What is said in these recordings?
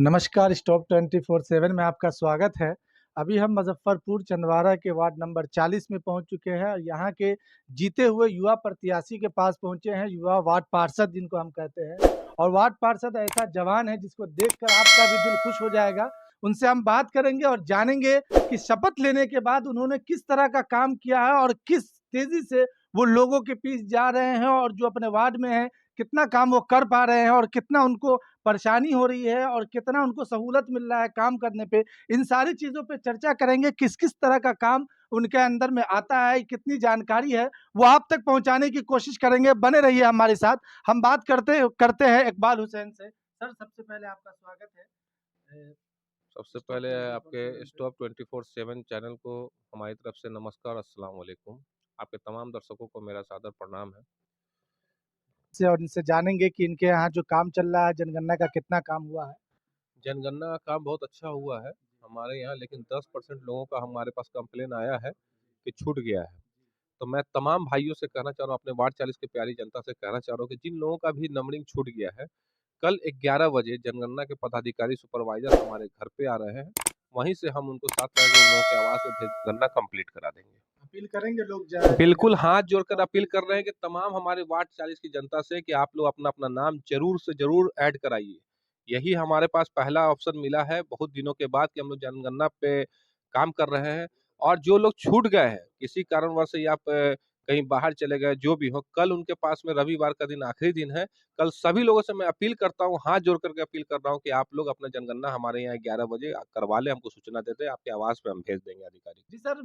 नमस्कार, स्टॉप 24/7 में आपका स्वागत है। अभी हम मुज़फ़्फ़रपुर चंदवारा के वार्ड नंबर 40 में पहुंच चुके हैं और यहाँ के जीते हुए युवा प्रत्याशी के पास पहुंचे हैं, युवा वार्ड पार्षद जिनको हम कहते हैं। और वार्ड पार्षद ऐसा जवान है जिसको देखकर आपका भी दिल खुश हो जाएगा। उनसे हम बात करेंगे और जानेंगे कि शपथ लेने के बाद उन्होंने किस तरह का काम किया है और किस तेज़ी से वो लोगों के बीच जा रहे हैं और जो अपने वार्ड में हैं, कितना काम वो कर पा रहे हैं और कितना उनको परेशानी हो रही है और कितना उनको सहूलत मिल रहा है काम करने पे। इन सारी चीज़ों पे चर्चा करेंगे, किस-किस तरह का काम उनके अंदर में आता है, कितनी जानकारी है, वो आप तक पहुँचाने की कोशिश करेंगे। बने रहिए हमारे साथ। हम बात करते करते हैं इकबाल हुसैन से। सर, सबसे पहले आपका स्वागत है। सबसे स्टॉप पहले 24/7 आपके पे। स्टॉप 24/7 चैनल को हमारी तरफ से नमस्कार, अस्सलाम वालेकुम। आपके तमाम दर्शकों को मेरा सादर प्रणाम है। से और इनसे जानेंगे कि इनके यहाँ जो काम चल रहा है, जनगणना का कितना काम हुआ है? जनगणना का काम बहुत अच्छा हुआ है हमारे यहाँ, लेकिन 10% लोगों का हमारे पास कंप्लेन आया है कि छूट गया है। तो मैं तमाम भाइयों से कहना चाह रहा हूँ, अपने वार्ड 40 की प्यारी जनता से कहना चाह रहा हूँ कि जिन लोगों का भी नंबरिंग छूट गया है, कल 11 बजे जनगणना के पदाधिकारी सुपरवाइजर हमारे घर पे आ रहे हैं। वहीं से हम उनको साथ में उन लोगों के आवाज़ से गणना कंप्लीट करा देंगे। अपील करेंगे लोग जा बिल्कुल, जनगणना हाथ जोड़कर अपील कर रहे हैं कि तमाम हमारे वार्ड 40 की जनता से कि आप लोग अपना-अपना नाम ज़रूर से ज़रूर ऐड कराइए। यही हमारे पास पहला ऑप्शन मिला है बहुत दिनों के बाद कि हम लोग जनगणना पे काम कर रहे हैं। और जो लोग छूट गए हैं, किसी कारणवश या कहीं बाहर चले गए, जो भी हो, कल उनके पास में रविवार का दिन आखिरी दिन है। कल सभी लोगों से मैं अपील करता हूँ, हाथ जोड़ कर के अपील कर रहा हूँ कि आप लोग अपना जनगणना हमारे यहाँ 11 बजे करवा लें, हमको सूचना दे दें, आपके आवाज़ पे हम भेज देंगे अधिकारी। जी सर,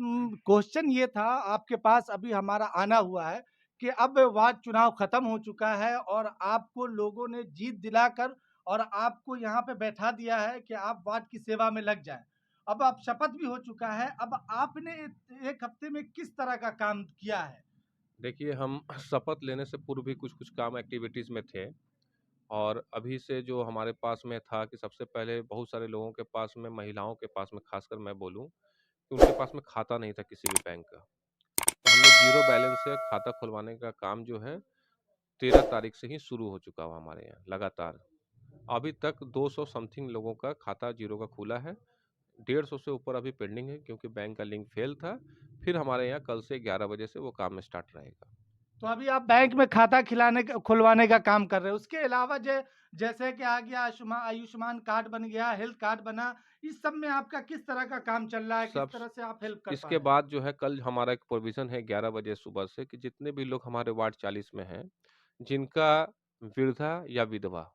क्वेश्चन ये था आपके पास अभी हमारा आना हुआ है कि अब वार्ड चुनाव खत्म हो चुका है और आपको लोगों ने जीत दिलाकर और आपको यहाँ पे बैठा दिया है कि आप वार्ड की सेवा में लग जाएं। अब आप शपथ भी हो चुका है। अब आपने एक हफ्ते में किस तरह का काम किया है? देखिए, हम शपथ लेने से पूर्व भी कुछ-कुछ काम एक्टिविटीज़ में थे। और अभी से जो हमारे पास में था कि सबसे पहले बहुत सारे लोगों के पास में, महिलाओं के पास में ख़ासकर मैं बोलूँ, कि उनके पास में खाता नहीं था किसी भी बैंक का। तो हमने ज़ीरो बैलेंस से खाता खुलवाने का काम जो है 13 तारीख से ही शुरू हो चुका हुआ हमारे यहाँ लगातार। अभी तक 200 समथिंग लोगों का खाता ज़ीरो का खुला है। 150 से ऊपर अभी पेंडिंग है क्योंकि बैंक का लिंक फ़ेल था। फिर हमारे यहाँ कल से 11 बजे से वो काम स्टार्ट रहेगा। तो अभी आप बैंक में खाता खुलवाने का काम कर रहे हो। उसके अलावा जैसे कि आ गया आयुष्मान कार्ड बन गया, हेल्थ कार्ड बना, इस सब में आपका किस तरह का काम चल रहा है? किस सब तरह से आप हेल्प कर पा इसके रहे हैं? बाद जो है कल हमारा एक प्रोविज़न है 11 बजे सुबह से कि जितने भी लोग हमारे वार्ड 40 में हैं, जिनका वृद्धा या विधवा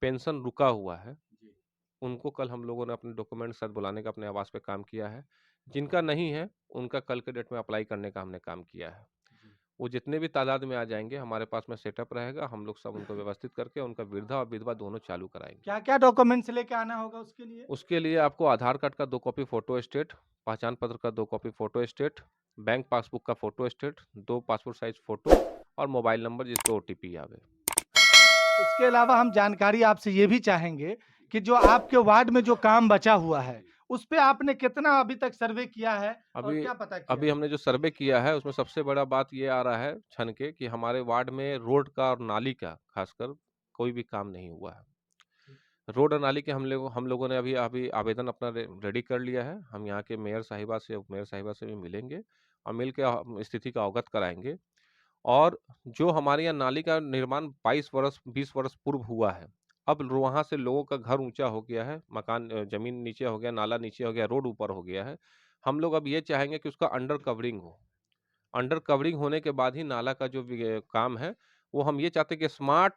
पेंशन रुका हुआ है, जी, उनको कल हम लोगों ने अपने डॉक्यूमेंट के साथ बुलाने का अपने आवास पे काम किया है। जिनका नहीं है, उनका कल के डेट में अप्लाई करने का हमने काम किया है। जी। वो जितने भी तादाद में आ जाएँगे, हमारे पास में सेटअप रहेगा, हम लोग सब उनको व्यवस्थित करके उनका वृद्धा और विधवा दोनों चालू कराएँगे। क्या-क्या डॉक्यूमेंट्स लेके आना होगा उसके लिए? उसके लिए आपको आधार कार्ड का 2 कॉपी फ़ोटो स्टेट, पहचान पत्र का 2 copy photostat, bank passbook का photostat, 2 passport size photo और मोबाइल नंबर जिस पे ओटीपी आवे। उसके अलावा हम जानकारी आपसे ये भी चाहेंगे कि जो आपके वार्ड में जो काम बचा हुआ है, उस पे आपने कितना अभी तक सर्वे किया है और अभी क्या पता किया अभी है? हमने जो सर्वे किया है, उसमें सबसे बड़ा बात ये आ रहा है छन के कि हमारे वार्ड में रोड का और नाली का ख़ासकर कोई भी काम नहीं हुआ है। रोड और नाली के हम लोगों ने अभी अभी आवेदन अपना रेडी कर लिया है। हम यहाँ के मेयर साहिबा से उप मेयर साहिबा से भी मिलेंगे और मिल के स्थिति का अवगत कराएँगे। और जो हमारे यहाँ नाली का निर्माण 22 वर्ष 20 वर्ष पूर्व हुआ है, अब वहाँ से लोगों का घर ऊँचा हो गया है, मकान ज़मीन नीचे हो गया, नाला नीचे हो गया, रोड ऊपर हो गया है। हम लोग अब ये चाहेंगे कि उसका अंडर कवरिंग हो। अंडर कवरिंग होने के बाद ही नाला का जो काम है, वो हम ये चाहते हैं कि स्मार्ट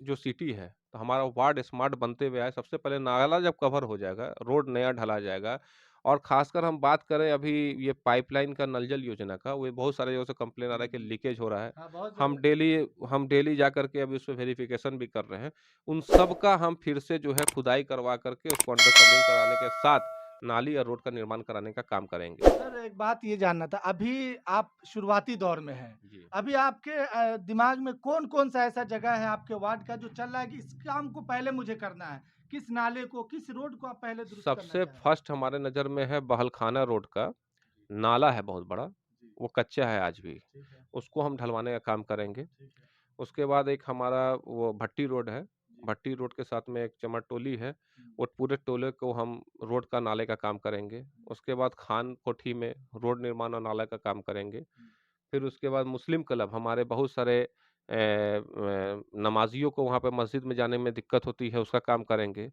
जो सिटी है, तो हमारा वार्ड स्मार्ट बनते हुए आए। सबसे पहले नाला जब कवर हो जाएगा, रोड नया ढला जाएगा और ख़ासकर हम बात करें अभी ये पाइपलाइन का नल जल योजना का, वो बहुत सारे जगहों से कंप्लेन आ रहा है कि लीकेज हो रहा है। हाँ, बहुत हम जगह डेली हम डेली जा कर के अभी उसपे वेरिफ़िकेशन भी कर रहे हैं। उन सब का हम फिर से जो है खुदाई करवा कर के उसको अंडर कवरिंग कराने के साथ नाली और रोड का निर्माण कराने का काम करेंगे। सर, एक बात ये जानना था, अभी आप शुरुआती दौर में हैं। जी। अभी आपके दिमाग में कौन-कौन सा ऐसा जगह है आपके वार्ड का जो चल रहा है कि इस काम को पहले मुझे करना है? किस नाले को, किस रोड को आप पहले दुरुस्त करना सबसे चाह रहे हैं? फर्स्ट हमारे नज़र में है बहलखाना रोड का, जी, नाला है बहुत बड़ा, जी, वो कच्चा है आज भी, ठीक है, उसको हम ढलवाने का काम करेंगे। ठीक है। उसके बाद एक हमारा वो भट्टी रोड है, भट्टी रोड के साथ में एक चमर टोली है, वो पूरे टोले को हम रोड का नाले का काम करेंगे। उसके बाद खान कोठी में रोड निर्माण और नाला का काम करेंगे। फिर उसके बाद मुस्लिम क्लब, हमारे बहुत सारे नमाज़ियों को वहाँ पे मस्जिद में जाने में दिक्कत होती है, उसका काम करेंगे।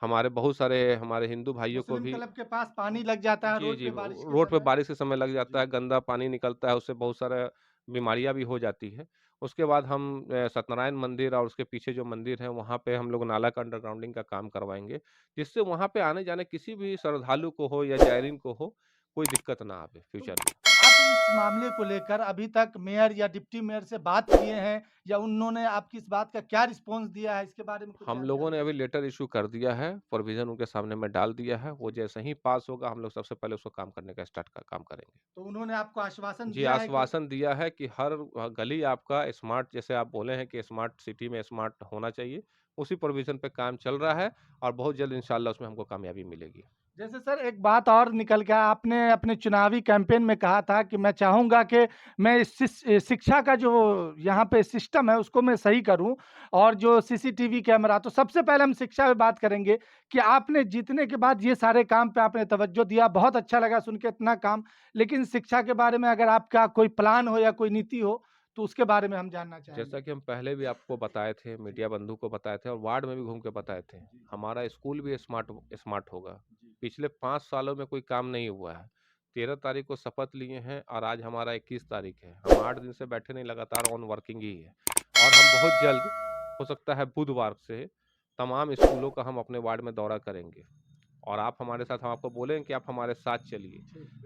हमारे बहुत सारे हमारे हिंदू भाइयों को मुस्लिम भी क्लब के पास पानी लग जाता है जी, रोड जी, पे बारिश के रोड पे समय। बारिश के समय लग जाता है, गंदा पानी निकलता है, उससे बहुत सारा बीमारियाँ भी हो जाती है। उसके बाद हम सत्यनारायण मंदिर और उसके पीछे जो मंदिर है, वहाँ पे हम लोग नाला का अंडरग्राउंडिंग का काम करवाएँगे, जिससे वहाँ पे आने-जाने किसी भी श्रद्धालु को हो या जायरीन को हो, कोई दिक्कत ना आवे तो फ्यूचर में। आप इस मामले को लेकर अभी तक मेयर या डिप्टी मेयर से बात किए हैं या उन्होंने आपकी इस बात का क्या रिस्पॉन्स दिया है? इसके बारे में कुछ हम लोगों जानकारी ने दें? अभी लेटर इश्यू कर दिया है, प्रोविज़न उनके सामने में डाल दिया है, वो जैसे ही पास होगा, हम लोग सबसे पहले उसको काम करने का स्टार्ट का काम करेंगे। तो उन्होंने आपको आश्वासन जी, दिया है कि आश्वासन दिया है कि हर गली आपका स्मार्ट, जैसे आप बोले हैं कि स्मार्ट सिटी में स्मार्ट होना चाहिए, उसी प्रोविज़न पे काम चल रहा है और बहुत जल्द इंशाल्लाह उसमें हमको कामयाबी मिलेगी। जैसे सर एक बात और निकल के आपने अपने चुनावी कैंपेन में कहा था कि मैं चाहूँगा कि मैं शिक्षा का जो यहाँ पे सिस्टम है उसको मैं सही करूँ और जो सीसीटीवी कैमरा, तो सबसे पहले हम शिक्षा पे बात करेंगे कि आपने जीतने के बाद ये सारे काम पे आपने तवज्जो दिया, बहुत अच्छा लगा सुन के इतना काम। लेकिन शिक्षा के बारे में अगर आपका कोई प्लान हो या कोई नीति हो, तो उसके बारे में हम जानना जैसा चाहेंगे। कि हम पहले भी आपको बताए थे, मीडिया बंधु को बताए थे और वार्ड में भी घूम के बताए थे, हमारा स्कूल भी स्मार्ट स्मार्ट होगा। पिछले 5 सालों में कोई काम नहीं हुआ है। 13 तारीख को शपथ लिए हैं और आज हमारा 21 तारीख है। हम 8 दिन से बैठे नहीं, लगातार ऑन वर्किंग ही है और हम बहुत जल्द, हो सकता है बुधवार से, तमाम स्कूलों का हम अपने वार्ड में दौरा करेंगे और आप हमारे साथ, हम आपको बोलेंगे कि आप हमारे साथ चलिए,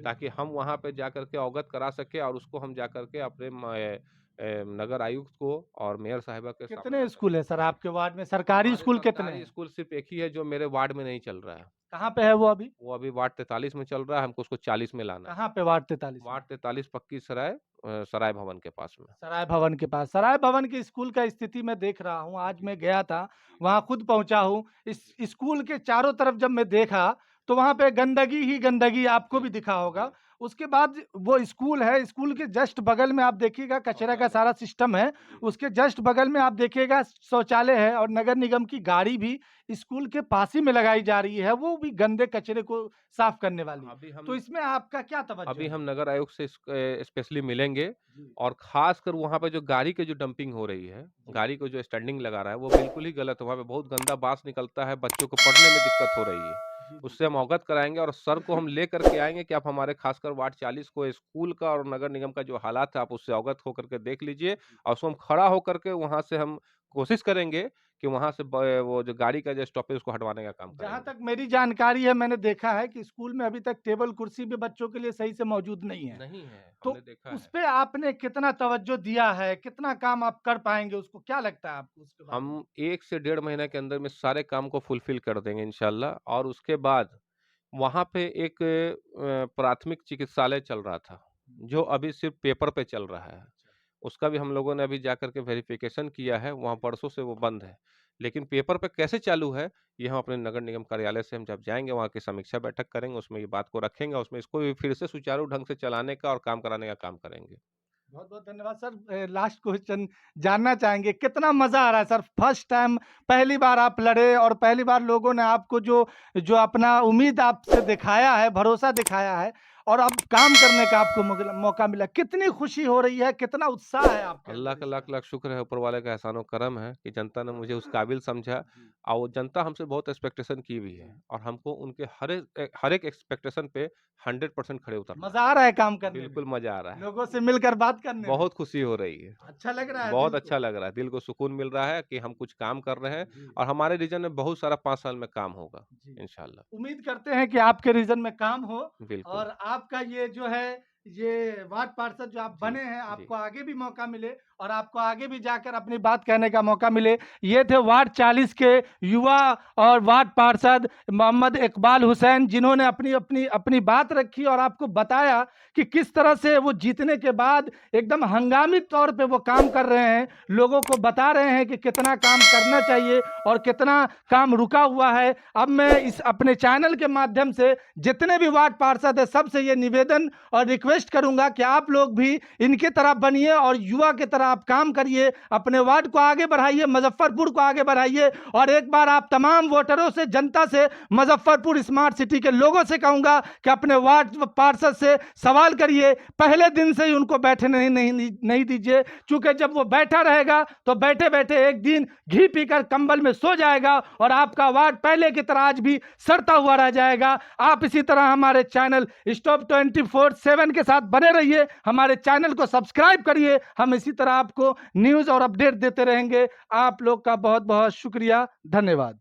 ताकि हम वहाँ पे जाकर के अवगत करा सकें और उसको हम जाकर के अपने नगर आयुक्त को और मेयर साहिबा के सामने ला कितने स्कूल सकें। है सर आपके वार्ड में? सरकारी हमारे स्कूल कितने सरकारी हैं? स्कूल सिर्फ एक ही है जो मेरे वार्ड में नहीं चल रहा है। कहाँ पे है वो अभी? वो अभी वार्ड 43 में चल रहा है, हमको उसको 40 में लाना है। कहाँ पे वार्ड 43 में? वार्ड 43 पक्की सराय, सराय भवन के पास में। सराय भवन के पास। सराय भवन के स्कूल का स्थिति मैं देख रहा हूँ, आज मैं गया था, वहाँ खुद पहुँचा हूँ। इस स्कूल के चारों तरफ जब मैं देखा, तो वहाँ पे गंदगी ही गंदगी, आपको जी, भी दिखा होगा। जी। उसके बाद वो स्कूल है, स्कूल के जस्ट बगल में आप देखिएगा कचरा का शौचालय। सारा सिस्टम है। जी। उसके जस्ट बगल में आप देखिएगा शौचालय है और नगर निगम की गाड़ी भी स्कूल के पास ही में लगाई जा रही है, वो भी गंदे कचरे को साफ करने वाली। अभी तो हम इसमें आपका क्या तवज्जो अभी है? हम नगर आयोग से स्पेशली मिलेंगे जी, और ख़ासकर वहाँ पे जो गाड़ी की जो डंपिंग हो रही है, जी, गाड़ी को जो स्टैंडिंग लगा रहा है, वो बिल्कुल ही गलत है। वहाँ पे बहुत गंदा बास निकलता है, बच्चों को पढ़ने में दिक्कत हो रही है। जी, जी। उससे हम अवगत कराएँगे और सर को हम लेकर के आएँगे कि आप हमारे ख़ासकर वार्ड 40 को, स्कूल का और नगर निगम का जो हालात है, आप उससे अवगत होकर के देख लीजिए और उसको हम खड़ा होकर के वहाँ से हम कोशिश करेंगे कि वहाँ से वो जो गाड़ी का जो स्टॉपेज उसको हटवाने का काम जहाँ करेंगे। तक मेरी जानकारी है, मैंने देखा है कि स्कूल में अभी तक टेबल कुर्सी भी बच्चों के लिए सही से मौजूद नहीं है। नहीं है, तो हमने देखा उस है। पे आपने कितना तवज्जो दिया है? कितना काम आप कर पाएँगे उसको? क्या लगता है आपको उसके बारे हम में? 1 से डेढ़ महीने के अंदर में सारे काम को फुलफ़िल कर देंगे इंशाल्लाह और उसके बाद वहाँ पे एक प्राथमिक चिकित्सालय चल रहा था, जो अभी सिर्फ़ पेपर पे चल रहा है। उसका भी हम लोगों ने अभी जाकर के वेरिफ़िकेशन किया है, वहाँ वर्षों से वो बंद है। लेकिन पेपर पे कैसे चालू है, ये हम अपने नगर निगम कार्यालय से हम जब जाएँगे, वहाँ की समीक्षा बैठक करेंगे, उसमें ये बात को रखेंगे और उसमें इसको भी फिर से सुचारू ढंग से चलाने का और काम कराने का काम करेंगे। बहुत-बहुत धन्यवाद सर। लास्ट क्वेश्चन जानना चाहेंगे, कितना मज़ा आ रहा है सर? फर्स्ट टाइम पहली बार आप लड़े और पहली बार लोगों ने आपको जो जो अपना उम्मीद आपसे दिखाया है, भरोसा दिखाया है और अब काम करने का आपको मौका मिला। कितनी खुशी हो रही है, कितना उत्साह है आपके अल्लाह अंदर का इस लाख समय? लाख शुक्र है, ऊपर वाले का एहसान करम है कि जनता ने मुझे उस काबिल समझा और वो जनता हमसे बहुत एक्सपेक्टेशन की हुई है और हमको उनके हर एक एक्सपेक्टेशन पे 100% खड़े उतरना मज़ा है। आ रहा है काम करने में, बिल्कुल मज़ा आ रहा है। लोगों से मिलकर बात करने में। बहुत खुशी हो रही है। अच्छा लग रहा है बहुत दिल अच्छा को। लग रहा है, दिल को सुकून मिल रहा है कि हम कुछ काम कर रहे हैं जी, और हमारे रीजन में बहुत सारा 5 साल में काम होगा, जी। इंशाल्लाह। उम्मीद करते हैं कि आपके रीजन में काम हो बिल्कुल। और आपका ये जो है, ये वार्ड पार्षद जो आप जी, बने हैं, जी। आपको आगे भी मौका मिले और आपको आगे भी जाकर अपनी बात कहने का मौका मिले। ये थे वार्ड 40 के युवा और वार्ड पार्षद मोहम्मद इकबाल हुसैन, जिन्होंने अपनी अपनी अपनी बात रखी और आपको बताया कि किस तरह से वो जीतने के बाद एकदम हंगामी तौर पे वो काम कर रहे हैं, लोगों को बता रहे हैं कि कितना काम करना चाहिए और कितना काम रुका हुआ है। अब मैं इस अपने चैनल के माध्यम से जितने भी वार्ड पार्षद है, सबसे ये निवेदन और रिक्वेस्ट रिक्वेस्ट करूंगा कि आप लोग भी इनके तरह बनिए और युवा के तरह आप काम करिए, अपने वार्ड को आगे बढ़ाइए, मुजफ्फरपुर को आगे बढ़ाइए। और एक बार आप तमाम वोटरों से, जनता से, मुजफ्फरपुर स्मार्ट सिटी के लोगों से कहूंगा कि अपने वार्ड पार्षद से सवाल करिए, पहले दिन से ही उनको बैठने नहीं दीजिए, क्योंकि जब वो बैठा रहेगा तो बैठे बैठे एक दिन घी पीकर कंबल में सो जाएगा और आपका वार्ड पहले की तरह आज भी सड़ता हुआ रह जाएगा। आप इसी तरह हमारे चैनल स्टॉप 24/7 के साथ बने रहिए, हमारे चैनल को सब्सक्राइब करिए, हम इसी तरह आपको न्यूज़ और अपडेट देते रहेंगे। आप लोग का बहुत बहुत शुक्रिया, धन्यवाद।